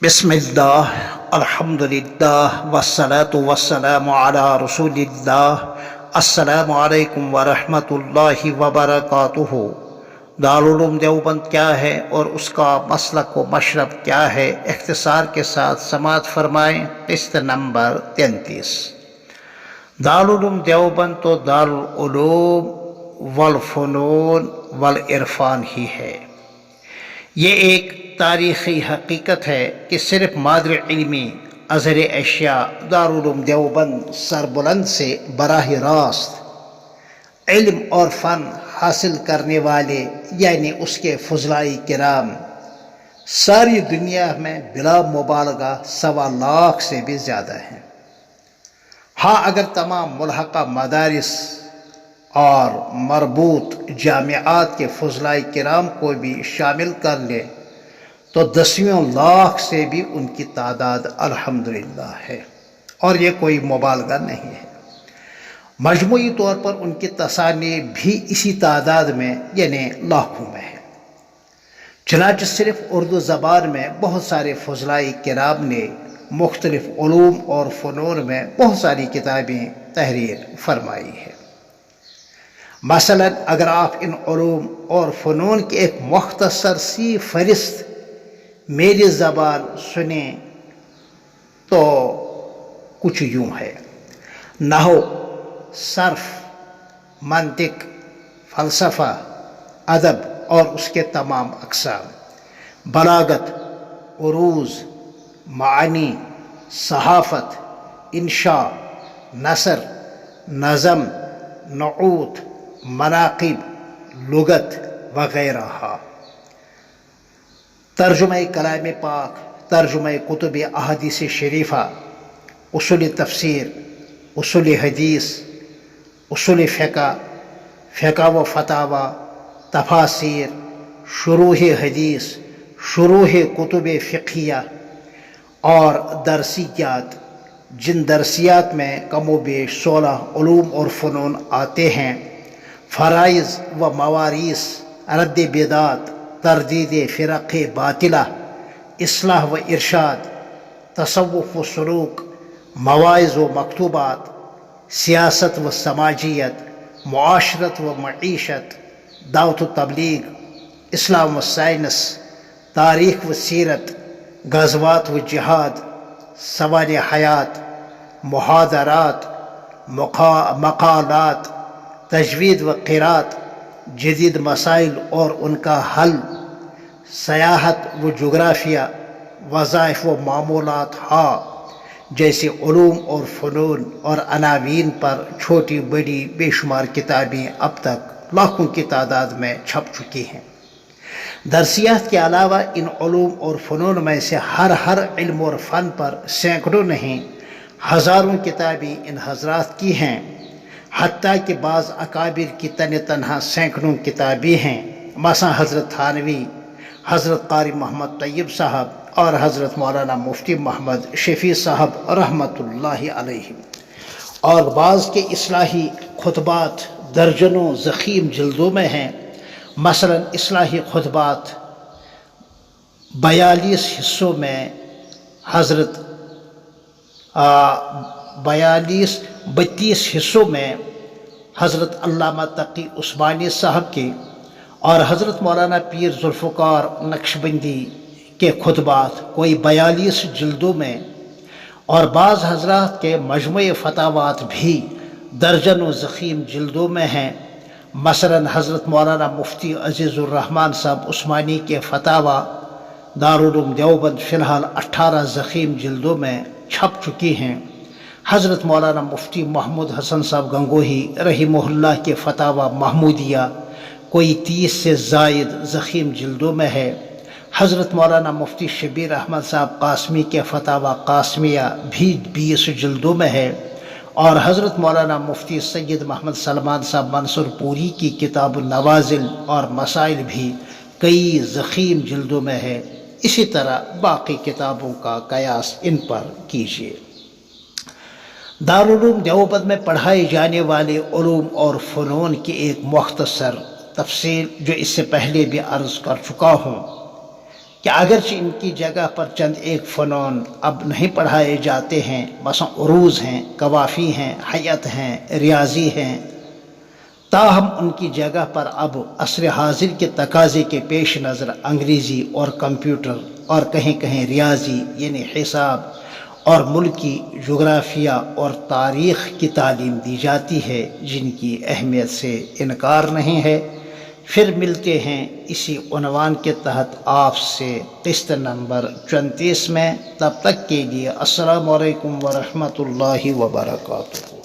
بسم اللہ الحمدللہ والصلاة والسلام علی رسول اللہ۔ السلام علیکم ورحمۃ اللہ وبرکاتہ۔ دارالعلوم دیوبند کیا ہے اور اس کا مسلک و مشرب کیا ہے، اختصار کے ساتھ سماعت فرمائیں۔ قسط نمبر 33۔ دارالعلوم دیوبند تو دارالعلوم والفنون والعرفان ہی ہے۔ یہ ایک تاریخی حقیقت ہے کہ صرف مادر علمی ازہر اشیاء دارالعلوم دیوبند سربلند سے براہ راست علم اور فن حاصل کرنے والے یعنی اس کے فضلاء کرام ساری دنیا میں بلا مبالغہ 1.25 لاکھ سے بھی زیادہ ہیں۔ ہاں، اگر تمام ملحقہ مدارس اور مربوط جامعات کے فضلاء کرام کو بھی شامل کر لے تو 10 لاکھ سے بھی ان کی تعداد الحمدللہ ہے، اور یہ کوئی مبالغہ نہیں ہے۔ مجموعی طور پر ان کی تصانیف بھی اسی تعداد میں یعنی لاکھوں میں ہے۔ چنانچہ صرف اردو زبان میں بہت سارے فضلاء کرام نے مختلف علوم اور فنون میں بہت ساری کتابیں تحریر فرمائی ہے۔ مثلا اگر آپ ان علوم اور فنون کی ایک مختصر سی فہرست میری زبان سنیں تو کچھ یوں ہے: نحو، صرف، منطق، فلسفہ، ادب اور اس کے تمام اقسام، بلاغت، عروض، معانی، صحافت، انشاء، نثر، نظم، نعوت، مناقب، لغت وغیرہ، ترجمہ کلام پاک، ترجمہ کتب احادیث شریفہ، اصول تفسیر، اصول حدیث، اصول فقہ، فقہ و فتاوی، تفاسیر، شروح حدیث، شروح کتب فقہیہ اور درسیات، جن درسیات میں کم و بیش 16 علوم اور فنون آتے ہیں، فرائض و مواریث، رد بدعت، تردید فرق باطلہ، اصلاح و ارشاد، تصوف و سلوک، مواعظ و مکتوبات، سیاست و سماجیت، معاشرت و معیشت، دعوت و تبلیغ، اسلام و سائنس، تاریخ و سیرت، غزوات و جہاد، سوال حیات، محاضرات، مقالات، تجوید و قرات، جدید مسائل اور ان کا حل، سیاحت و جغرافیہ، وظائف و معمولات جیسے علوم اور فنون اور عناوین پر چھوٹی بڑی بے شمار کتابیں اب تک لاکھوں کی تعداد میں چھپ چکی ہیں۔ درسیات کے علاوہ ان علوم اور فنون میں سے ہر علم اور فن پر سینکڑوں نہیں ہزاروں کتابیں ان حضرات کی ہیں، حتیٰ کہ بعض اکابر کی تنہا سینکڑوں کتابیں ہیں، مثلا حضرت تھانوی، حضرت قاری محمد طیب صاحب اور حضرت مولانا مفتی محمد شفیع صاحب رحمۃ اللہ علیہ، اور بعض کے اصلاحی خطبات درجنوں ضخیم جلدوں میں ہیں۔ مثلا اصلاحی خطبات 42 حصوں میں حضرت 32 حصوں میں حضرت علامہ تقی عثمانی صاحب کے اور حضرت مولانا پیر ذوالفقار نقشبندی کے خطبات کوئی 42 جلدوں میں، اور بعض حضرات کے مجموع فتاوات بھی درجنوں ضخیم جلدوں میں ہیں۔ مثلا حضرت مولانا مفتی عزیز الرحمن صاحب عثمانی کے فتاوی دارالعلوم دیوبند فی الحال 18 ضخیم جلدوں میں چھپ چکی ہیں۔ حضرت مولانا مفتی محمود حسن صاحب گنگوہی رحمہ اللہ کے فتاوی محمودیہ کوئی 30 سے زائد ضخیم جلدوں میں ہے۔ حضرت مولانا مفتی شبیر احمد صاحب قاسمی کے فتاوی قاسمیہ بھی 20 جلدوں میں ہے، اور حضرت مولانا مفتی سید محمد سلمان صاحب منصور پوری کی کتاب النوازل اور مسائل بھی کئی ضخیم جلدوں میں ہے۔ اسی طرح باقی کتابوں کا قیاس ان پر کیجیے۔ دارالعلوم دیوبند میں پڑھائے جانے والے علوم اور فنون کی ایک مختصر تفصیل جو اس سے پہلے بھی عرض کر چکا ہوں کہ اگرچہ ان کی جگہ پر چند ایک فنون اب نہیں پڑھائے جاتے ہیں، مثلا عروض ہیں، قوافی ہیں، حیت ہیں، ریاضی ہیں، تاہم ان کی جگہ پر اب عصر حاضر کے تقاضے کے پیش نظر انگریزی اور کمپیوٹر اور کہیں کہیں ریاضی یعنی حساب اور ملکی جغرافیہ اور تاریخ کی تعلیم دی جاتی ہے، جن کی اہمیت سے انکار نہیں ہے۔ پھر ملتے ہیں اسی عنوان کے تحت آپ سے قسط نمبر 34 میں، تب تک کے لیے السلام علیکم ورحمۃ اللہ وبرکاتہ۔